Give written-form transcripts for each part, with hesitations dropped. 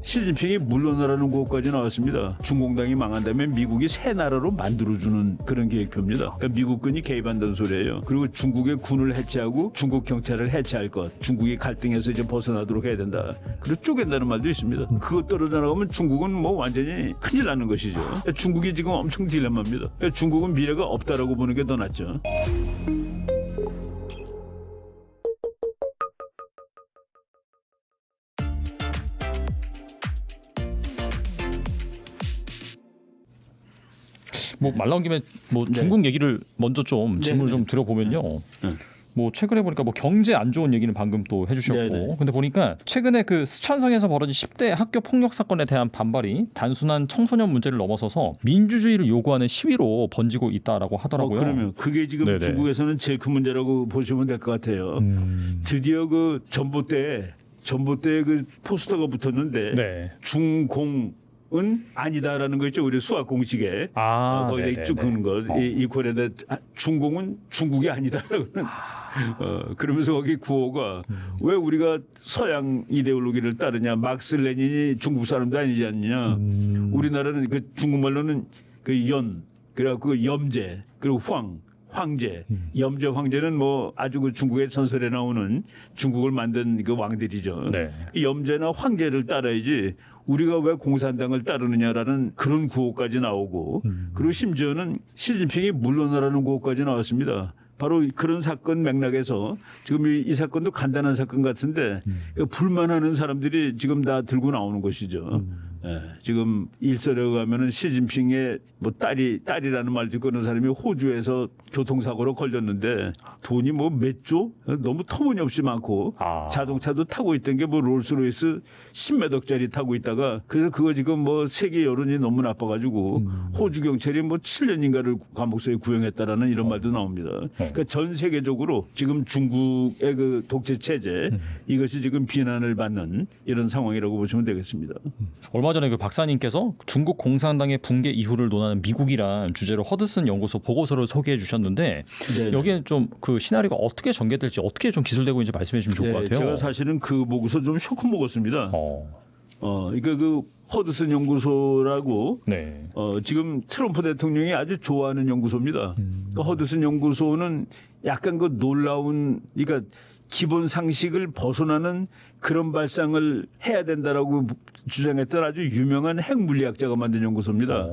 시진핑이 물러나라는 곳까지 나왔습니다. 중공당이 망한다면 미국이 새 나라로 만들어주는 그런 계획표입니다. 그러니까 미국군이 개입한다는 소리예요. 그리고 중국의 군을 해체하고 중국 경찰을 해체할 것, 중국이 갈등에서 이제 벗어나도록 해야 된다. 그리고 쪼갠다는 말도 있습니다. 그거 떨어져 나가면 중국은 뭐 완전히 큰일 나는 것이죠. 그러니까 중국이 지금 엄청 딜레마입니다. 그러니까 중국은 미래가 없다라고 보는 게 더 낫죠. 뭐 말 나온 김에 뭐 중국 얘기를 먼저 좀 질문을 좀 드려보면요. 뭐 최근에 보니까 뭐 경제 안 좋은 얘기는 방금 또 해주셨고, 근데 보니까 최근에 그 스촨성에서 벌어진 10대 학교 폭력 사건에 대한 반발이 단순한 청소년 문제를 넘어서서 민주주의를 요구하는 시위로 번지고 있다라고 하더라고요. 그러면 그게 지금 중국에서는 제일 큰 문제라고 보시면 될 것 같아요. 드디어 그 전봇대에 그 포스터가 붙었는데 중공 은 아니다라는 거 있죠. 우리 수학 공식에 거기다 쭉 그는 거. 이 꼴에다 중공은 중국이 아니다라고는. 그러면서 거기 구호가 왜 우리가 서양 이데올로기를 따르냐. 막스 레닌이 중국 사람도 아니지 않느냐. 우리나라는 그 중국말로는 그 연, 그래갖고 염제, 그리고 황제, 염제 황제는 뭐 아주 그 중국의 전설에 나오는 중국을 만든 그 왕들이죠. 염제나 황제를 따라야지 우리가 왜 공산당을 따르느냐라는 그런 구호까지 나오고, 그리고 심지어는 시진핑이 물러나라는 구호까지 나왔습니다. 바로 그런 사건 맥락에서 지금 이 사건도 간단한 사건 같은데 불만하는 사람들이 지금 다 들고 나오는 것이죠. 지금 일설에 의하면은 시진핑의 뭐 딸이라는 말 듣고 있는 사람이 호주에서 교통사고로 걸렸는데 돈이 뭐 몇 조? 너무 터무니없이 많고 자동차도 타고 있던 게 뭐 롤스로이스 10몇 억짜리 타고 있다가 그래서 그거 지금 뭐 세계 여론이 너무 나빠가지고 호주 경찰이 뭐 7년인가를 감옥소에 구형했다라는 이런 말도 나옵니다. 그러니까 전 세계적으로 지금 중국의 그 독재 체제 이것이 지금 비난을 받는 이런 상황이라고 보시면 되겠습니다. 얼마 전에 그 박사님께서 중국 공산당의 붕괴 이후를 논하는 미국이란 주제로 허드슨 연구소 보고서를 소개해 주셨는데 여기에 좀 그 시나리오가 어떻게 전개될지 어떻게 좀 기술되고 있는지 말씀해 주시면 좋을 것 같아요. 제가 사실은 그 보고서 좀 쇼크 먹었습니다. 그러니까 그 허드슨 연구소라고 지금 트럼프 대통령이 아주 좋아하는 연구소입니다. 그 허드슨 연구소는 약간 그 놀라운, 그러니까 기본 상식을 벗어나는 그런 발상을 해야 된다라고 주장했던 아주 유명한 핵물리학자가 만든 연구소입니다.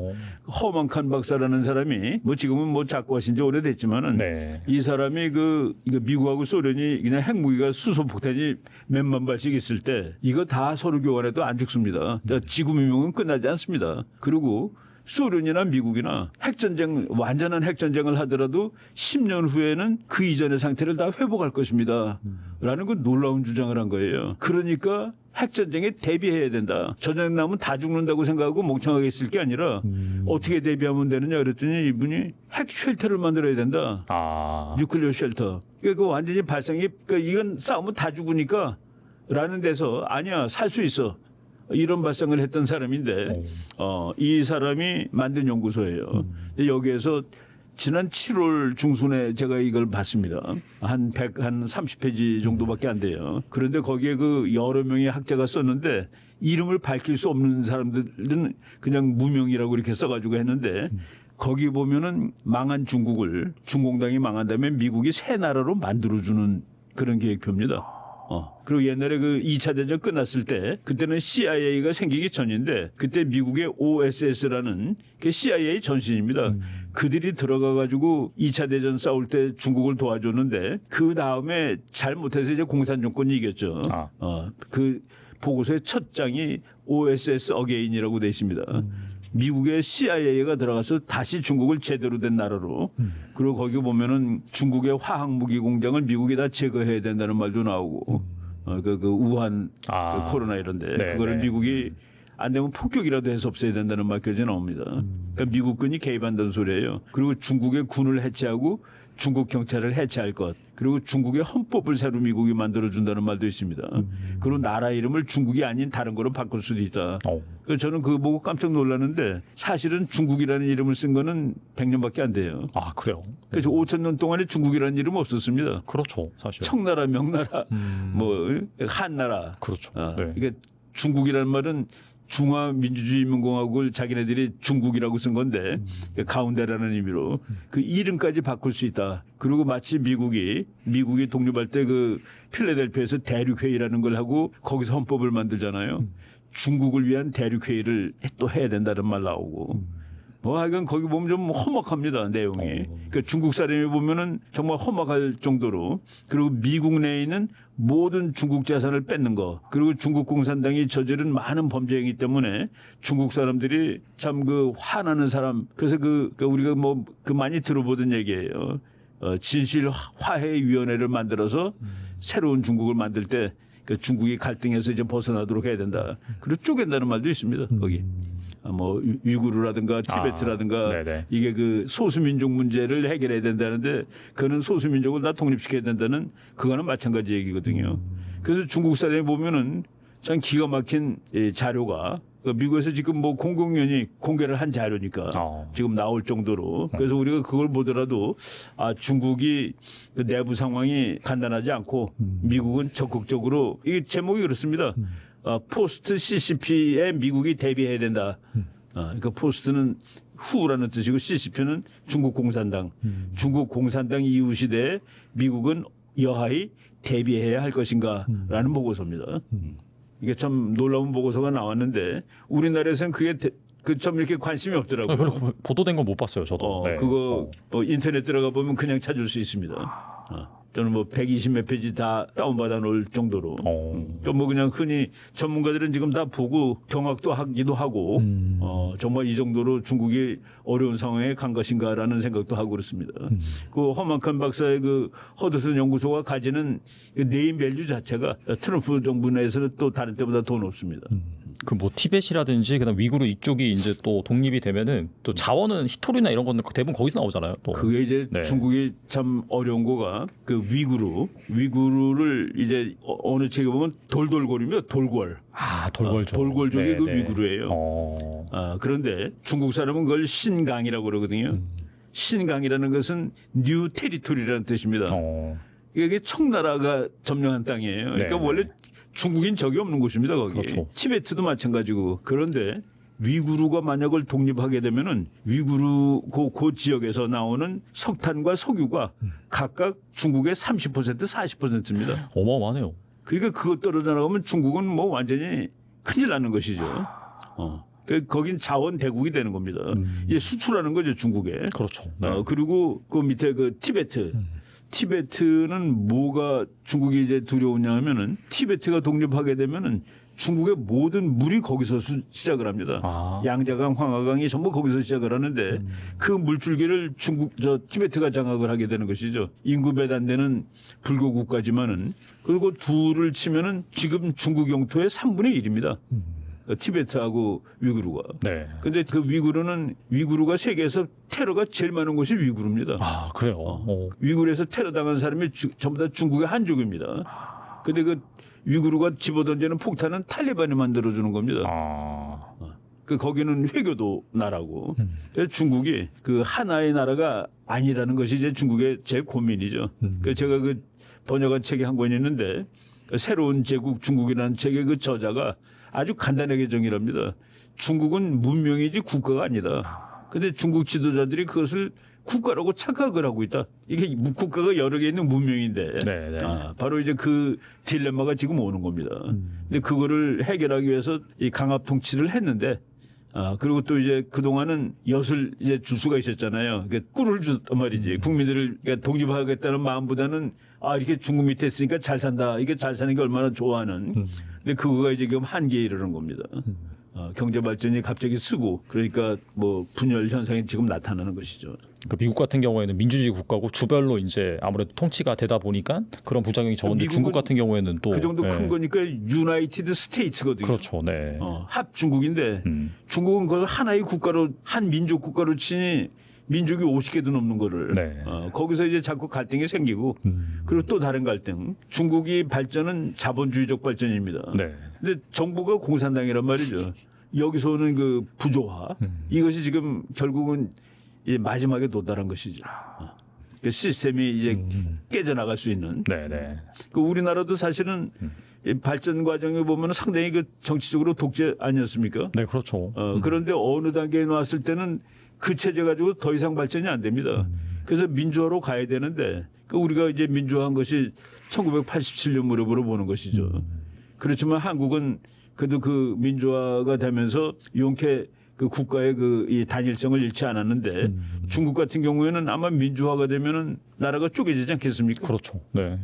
허먼칸 박사라는 사람이 뭐 지금은 뭐 작고하신 지 오래됐지만은 이 사람이 이거 미국하고 소련이 그냥 핵무기가 수소폭탄이 몇만 발씩 있을 때 이거 다 서로 교환해도 안 죽습니다. 지구민명은 끝나지 않습니다. 그리고 소련이나 미국이나 핵전쟁, 완전한 핵전쟁을 하더라도 10년 후에는 그 이전의 상태를 다 회복할 것입니다. 라는 그 놀라운 주장을 한 거예요. 그러니까 핵전쟁에 대비해야 된다. 전쟁 나면 다 죽는다고 생각하고 멍청하게 있을 게 아니라 어떻게 대비하면 되느냐 그랬더니 이분이 핵 쉘터를 만들어야 된다. 뉴클리어 쉘터. 그러니까 그 완전히 발상이, 그러니까 이건 싸우면 다 죽으니까 라는 데서 아니야, 살 수 있어. 이런 발상을 했던 사람인데 이 사람이 만든 연구소예요. 여기에서 지난 7월 중순에 제가 이걸 봤습니다. 한 30페이지 정도밖에 안 돼요. 그런데 거기에 그 여러 명의 학자가 썼는데 이름을 밝힐 수 없는 사람들은 그냥 무명이라고 이렇게 써가지고 했는데 거기 보면은 망한 중공당이 망한다면 미국이 새 나라로 만들어주는 그런 계획표입니다. 그리고 옛날에 그 2차 대전 끝났을 때 그때는 CIA가 생기기 전인데 그때 미국의 OSS라는 그 CIA 전신입니다. 그들이 들어가가지고 2차 대전 싸울 때 중국을 도와줬는데 그 다음에 잘못해서 이제 공산정권이 이겼죠. 그 보고서의 첫 장이 OSS 어게인이라고 돼 있습니다. 미국의 CIA가 들어가서 다시 중국을 제대로 된 나라로 그리고 거기 보면은 중국의 화학무기 공장을 미국이 다 제거해야 된다는 말도 나오고 그 우한 그 코로나 이런데 그거를 미국이 안 되면 폭격이라도 해서 없애야 된다는 말까지 나옵니다. 그러니까 미국군이 개입한다는 소리예요. 그리고 중국의 군을 해체하고 중국 경찰을 해체할 것. 그리고 중국의 헌법을 새로 미국이 만들어준다는 말도 있습니다. 그리고 나라 이름을 중국이 아닌 다른 거로 바꿀 수도 있다. 그래서 저는 그거 보고 깜짝 놀랐는데 사실은 중국이라는 이름을 쓴 거는 100년밖에 안 돼요. 그래요? 그래서 5,000년 동안에 중국이라는 이름 없었습니다. 그렇죠, 사실. 청나라, 명나라, 뭐 한나라. 그렇죠. 그러니까 중국이라는 말은 중화민주주의인민공화국을 자기네들이 중국이라고 쓴 건데 가운데라는 의미로 그 이름까지 바꿀 수 있다. 그리고 마치 미국이 독립할 때 그 필라델피아에서 대륙회의라는 걸 하고 거기서 헌법을 만들잖아요. 중국을 위한 대륙회의를 또 해야 된다는 말 나오고. 뭐 하여간 거기 보면 좀 험악합니다, 내용이. 그러니까 중국 사람이 보면은 정말 험악할 정도로. 그리고 미국 내에 있는 모든 중국 재산을 뺏는 거. 그리고 중국 공산당이 저지른 많은 범죄이기 때문에 중국 사람들이 참 그 화나는 사람. 그래서 우리가 뭐 그 많이 들어보던 얘기예요. 진실 화해위원회를 만들어서 새로운 중국을 만들 때 그 중국이 갈등에서 이제 벗어나도록 해야 된다. 그리고 쪼갠다는 말도 있습니다, 거기. 뭐 위구르라든가 티베트라든가 이게 그 소수민족 문제를 해결해야 된다는데 그거는 소수민족을 다 독립시켜야 된다는 그거는 마찬가지 얘기거든요. 그래서 중국 사람이 보면은 참 기가 막힌 자료가 미국에서 지금 뭐 공공연히 공개를 한 자료니까 지금 나올 정도로 그래서 우리가 그걸 보더라도 중국이 그 내부 상황이 간단하지 않고 미국은 적극적으로 이게 제목이 그렇습니다. 포스트 CCP에 미국이 대비해야 된다. 그러니까 포스트는 후라는 뜻이고 CCP는 중국 공산당. 중국 공산당 이후 시대에 미국은 여하히 대비해야 할 것인가라는 보고서입니다. 이게 참 놀라운 보고서가 나왔는데 우리나라에서는 그게 좀 이렇게 관심이 없더라고요. 별로 보도된 건 못 봤어요, 저도. 그거 뭐 인터넷 들어가 보면 그냥 찾을 수 있습니다. 저는 뭐 120몇 페이지 다 다운받아 놓을 정도로. 또 뭐 그냥 흔히 전문가들은 지금 다 보고 경악도 하기도 하고 정말 이 정도로 중국이 어려운 상황에 간 것인가라는 생각도 하고 그렇습니다. 그 허만칸 박사의 그 허드슨 연구소가 가지는 그 네임밸류 자체가 트럼프 정부 내에서는 또 다른 때보다 더 높습니다. 그 뭐 티벳이라든지 그다음 위구르 이쪽이 이제 또 독립이 되면은 또 자원은 히토리나 이런 거는 대부분 거기서 나오잖아요. 또. 그게 이제 중국이 참 어려운 거가 그 위구르를 이제 어느 책에 보면 돌돌골이며 돌골. 돌골족. 돌골족이 그 위구르예요. 그런데 중국 사람은 그걸 신강이라고 그러거든요. 신강이라는 것은 뉴 테리토리라는 뜻입니다. 이게 청나라가 점령한 땅이에요. 그러니까 원래 중국인 적이 없는 곳입니다, 거기. 그렇죠. 티베트도 마찬가지고. 그런데 위구르가 만약을 독립하게 되면은 위구르 그 지역에서 나오는 석탄과 석유가 각각 중국의 30% 40%입니다. 어마어마하네요. 그러니까 그것 떨어져 나가면 중국은 뭐 완전히 큰일 나는 것이죠. 거긴 자원 대국이 되는 겁니다. 이제 수출하는 거죠, 중국에. 그렇죠. 그리고 그 밑에 그 티베트. 티베트는 뭐가 중국이 이제 두려우냐 하면은 티베트가 독립하게 되면은 중국의 모든 물이 거기서 시작을 합니다. 양자강, 황하강이 전부 거기서 시작을 하는데 그 물줄기를 티베트가 장악을 하게 되는 것이죠. 인구 몇 안 되는 불교 국가지만은 그리고 둘을 치면은 지금 중국 영토의 3분의 1입니다. 티베트하고 위구르가. 근데 그 위구르가 세계에서 테러가 제일 많은 곳이 위구르입니다. 그래요? 위구르에서 테러 당한 사람이 전부 다 중국의 한족입니다. 근데 그 위구르가 집어던지는 폭탄은 탈리반이 만들어주는 겁니다. 거기는 회교도 나라고. 그래서 중국이 그 하나의 나라가 아니라는 것이 이제 중국의 제일 고민이죠. 그래서 제가 그 번역한 책이 한 권 있는데 새로운 제국 중국이라는 책의 그 저자가 아주 간단하게 정의합니다. 중국은 문명이지 국가가 아니다. 근데 중국 지도자들이 그것을 국가라고 착각을 하고 있다. 이게 국가가 여러 개 있는 문명인데 바로 이제 그 딜레마가 지금 오는 겁니다. 근데 그거를 해결하기 위해서 이 강압 통치를 했는데 그리고 또 이제 그동안은 엿을 이제 줄 수가 있었잖아요. 그러니까 꿀을 줬단 말이지. 국민들을 그러니까 독립하겠다는 마음보다는 이렇게 중국 밑에 있으니까 잘 산다. 이게 잘 사는 게 얼마나 좋아하는. 근데 그거가 이제 지금 한계에 이르는 겁니다. 경제 발전이 갑자기 쓰고 그러니까 뭐 분열 현상이 지금 나타나는 것이죠. 그러니까 미국 같은 경우에는 민주주의 국가고 주별로 이제 아무래도 통치가 되다 보니까 그런 부작용이 적은데 중국 같은 경우에는 또 그 정도 큰 거니까 유나이티드 스테이트거든요. 그렇죠. 합 중국인데 중국은 그걸 하나의 국가로 한 민족 국가로 치니 민족이 50개도 넘는 거를 거기서 이제 자꾸 갈등이 생기고 그리고 또 다른 갈등. 중국이 발전은 자본주의적 발전입니다. 근데 정부가 공산당이란 말이죠. 여기서 오는 그 부조화 이것이 지금 결국은 마지막에 도달한 것이죠. 그 시스템이 이제 깨져나갈 수 있는. 네네. 그 우리나라도 사실은 이 발전 과정에 보면 상당히 그 정치적으로 독재 아니었습니까? 네, 그렇죠. 그런데 어느 단계에 나왔을 때는 그 체제 가지고 더 이상 발전이 안 됩니다. 그래서 민주화로 가야 되는데 그 우리가 이제 민주화한 것이 1987년 무렵으로 보는 것이죠. 그렇지만 한국은 그래도 그 민주화가 되면서 용케 그 국가의 그 이 단일성을 잃지 않았는데 중국 같은 경우에는 아마 민주화가 되면은 나라가 쪼개지지 않겠습니까? 그렇죠. 네.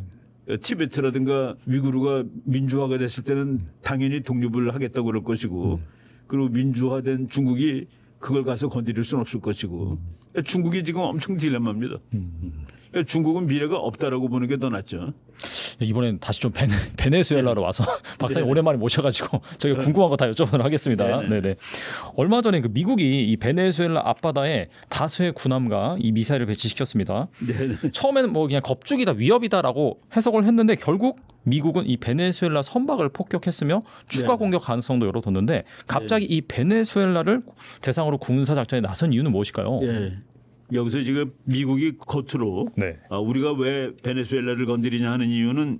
티베트라든가 위구르가 민주화가 됐을 때는 당연히 독립을 하겠다고 그럴 것이고 그리고 민주화된 중국이 그걸 가서 건드릴 수는 없을 것이고 중국이 지금 엄청 딜레마입니다. 중국은 미래가 없다라고 보는 게 더 낫죠. 이번엔 다시 좀 베네수엘라로 와서 박사님 네. 오랜만에 모셔가지고 저희가 궁금한 거 다 여쭤보도록 하겠습니다. 네네. 얼마 전에 그 미국이 이 베네수엘라 앞바다에 다수의 군함과 이 미사일을 배치시켰습니다. 네네. 처음에는 뭐 그냥 겁죽이다 위협이다라고 해석을 했는데 결국 미국은 이 베네수엘라 선박을 폭격했으며 추가 네. 공격 가능성도 열어뒀는데 갑자기 이 베네수엘라를 대상으로 군사 작전에 나선 이유는 무엇일까요? 예. 여기서 지금 미국이 겉으로 네. 우리가 왜 베네수엘라를 건드리냐 하는 이유는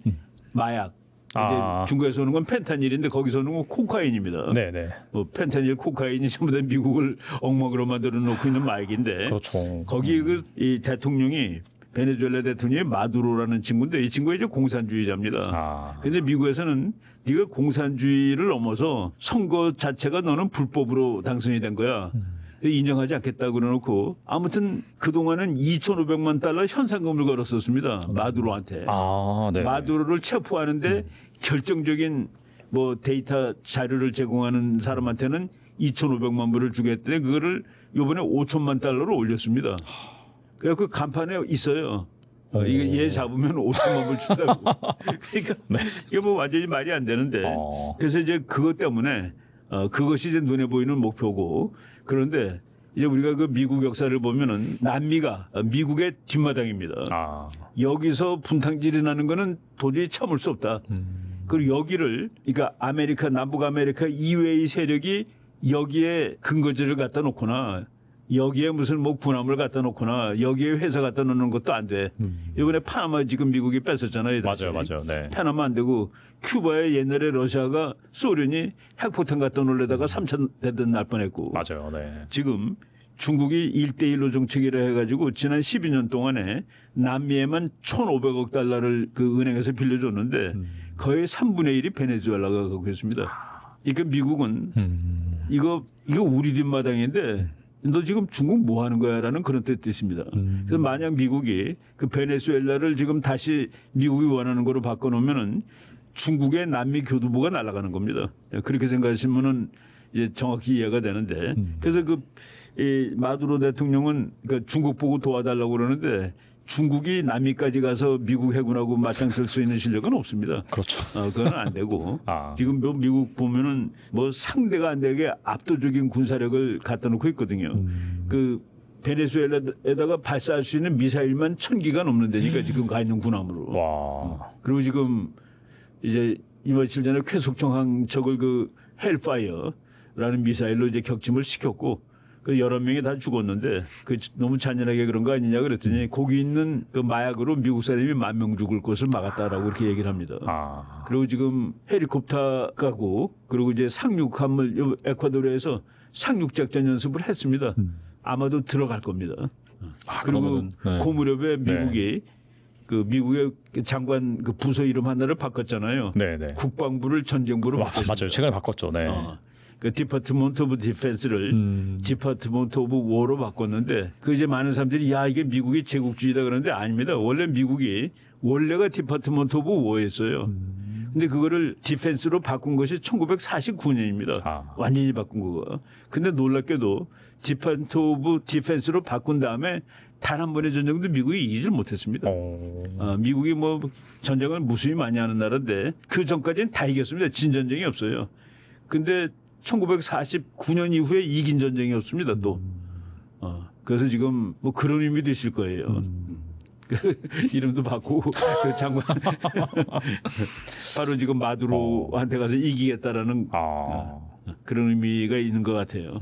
마약. 이제 중국에서 오는 건 펜타닐인데 거기서 오는 건 코카인입니다. 네네. 펜타닐, 코카인이 전부 다 미국을 엉먹으로 만들어 놓고 있는 마약인데 그렇죠. 거기 이 대통령이 베네수엘라 대통령이 마두로라는 친구인데 이 친구가 이제 공산주의자입니다. 그런데 미국에서는 네가 공산주의를 넘어서 선거 자체가 너는 불법으로 당선이 된 거야. 인정하지 않겠다고 그러놓고 아무튼 그동안은 2,500만 달러 현상금을 걸었었습니다. 마두로한테. 네. 마두로를 체포하는데 결정적인 뭐 데이터 자료를 제공하는 사람한테는 2,500만 불을 주겠대. 그거를 이번에 5천만 달러로 올렸습니다. 그래서 그 간판에 있어요. 이게 얘 잡으면 5천만 불 준다고. 그러니까 이게 뭐 완전히 말이 안 되는데. 그래서 이제 그것 때문에 그것이 이제 눈에 보이는 목표고. 그런데 이제 우리가 그 미국 역사를 보면은 남미가 미국의 뒷마당입니다. 여기서 분탕질이 나는 거는 도저히 참을 수 없다. 그리고 여기를 그러니까 아메리카 남북 아메리카 이외의 세력이 여기에 근거지를 갖다 놓거나 여기에 무슨 뭐 군함을 갖다 놓거나 여기에 회사 갖다 놓는 것도 안 돼. 이번에 파나마 지금 미국이 뺐었잖아요. 맞아요. 네. 파나마 안 되고 큐바에 옛날에 러시아가 소련이 핵폭탄 갖다 놓으려다가 3천 대든 날 뻔했고. 맞아요. 네. 지금 중국이 1대1로 정책이라 해가지고 지난 12년 동안에 남미에만 1,500억 달러를 그 은행에서 빌려줬는데 거의 3분의 1이 베네수엘라가 가고 있습니다. 그러니까 미국은 이거 우리 뒷마당인데 너 지금 중국 뭐 하는 거야라는 그런 뜻입니다. 그래서 만약 미국이 그 베네수엘라를 지금 다시 미국이 원하는 거로 바꿔놓으면은 중국의 남미 교두보가 날아가는 겁니다. 그렇게 생각하시면은 이제 정확히 이해가 되는데 그래서 이 마두로 대통령은 그 중국 보고 도와달라고 그러는데 중국이 남미까지 가서 미국 해군하고 맞짱 뜰 수 있는 실력은 없습니다. 그렇죠. 그건 안 되고 지금 뭐 미국 보면은 뭐 상대가 안 되게 압도적인 군사력을 갖다 놓고 있거든요. 그 베네수엘라에다가 발사할 수 있는 미사일만 1,000기가 넘는 데니까 지금 가 있는 군함으로. 그리고 지금 이제 이며칠 전에 쾌속정항적을 그 헬파이어라는 미사일로 이제 격침을 시켰고 그 여러 명이 다 죽었는데 그 너무 잔인하게 그런 거 아니냐 그랬더니 거기 있는 그 마약으로 미국 사람이 10,000명 죽을 것을 막았다라고 이렇게 얘기를 합니다. 그리고 지금 헬리콥터 가고 그리고 이제 상륙함을 에콰도르에서 상륙작전 연습을 했습니다. 아마도 들어갈 겁니다. 그리고 그 무렵에 미국이 그 미국의 장관 그 부서 이름 하나를 바꿨잖아요. 국방부를 전쟁부로 바꿨습니다. 맞아요. 최근에 바꿨죠. 네. 그 디파트먼트 오브 디펜스를 디파트먼트 오브 워로 바꿨는데 그 이제 많은 사람들이 야 이게 미국이 제국주의다 그러는데 아닙니다. 원래 미국이 원래가 디파트먼트 오브 워였어요. 근데 그거를 디펜스로 바꾼 것이 1949년입니다. 완전히 바꾼 거가. 근데 놀랍게도 디파트먼트 오브 디펜스로 바꾼 다음에 단 한 번의 전쟁도 미국이 이기질 못했습니다. 미국이 뭐 전쟁을 무수히 많이 하는 나라인데 그 전까지는 다 이겼습니다. 진 전쟁이 없어요. 근데 1949년 이후에 이긴 전쟁이 없습니다. 또. 그래서 지금 뭐 그런 의미도 있을 거예요. 이름도 바꾸고 그 장관 바로 지금 마두로한테 가서 이기겠다라는 그런 의미가 있는 것 같아요.